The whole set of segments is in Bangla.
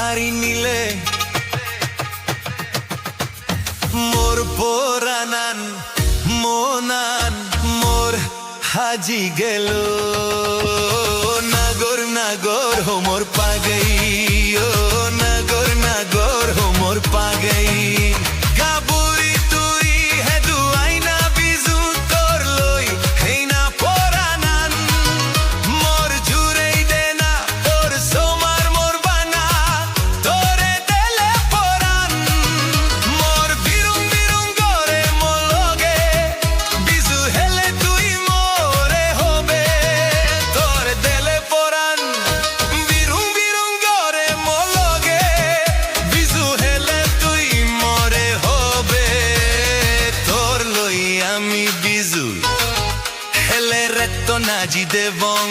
হারি নিলে মোর পরানান মনান মোর হাজি গেল নাগর নাগর হো মোর পাগই ও নাগর নাগর হো মোর পাগই গাবুরি তুই হে দুয়াই না বিজু তোর লই হেই না পরানান মোর জুরেই দে না তোর সোমার মোর বানা তোরে দেলে পরান মোর বিরুং বিরুং করে মোর লগে বিজু হেলে তুই মোরে হবে তোরে দেলে পরান বিরুং বিরুং করে মোর লগে বিজু হেলে তুই মোরে হবে তোর লই আমি বিজু হেলে রেতো নাজি দেবং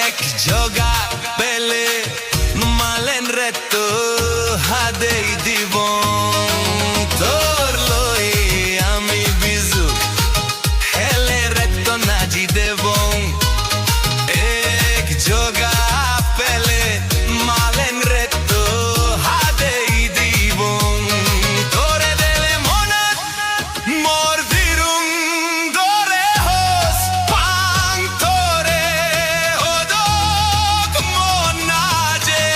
এক জগা পেলে মালেন রেতো হাদেই দিব তোর লই আমি বিজু হেলে রেতো নাজি দেবং এক জগা পেলে মালেন রেতো হাদেই দিব তোরে দেলে মনত মোর বিরুং গরে হোস পাং তোরে ওদক মনাজে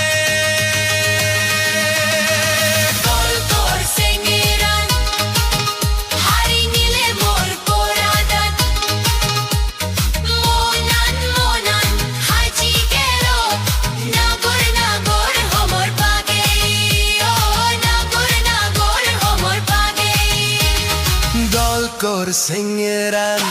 দল তোর সেঙ্গেরান হারি নিলে মোর পরাদান মনান মনান হাজি গেল নাগর নাগর হো মোর পাগই ও নাগর নাগর হো মোর পাগই দল কর সিংরান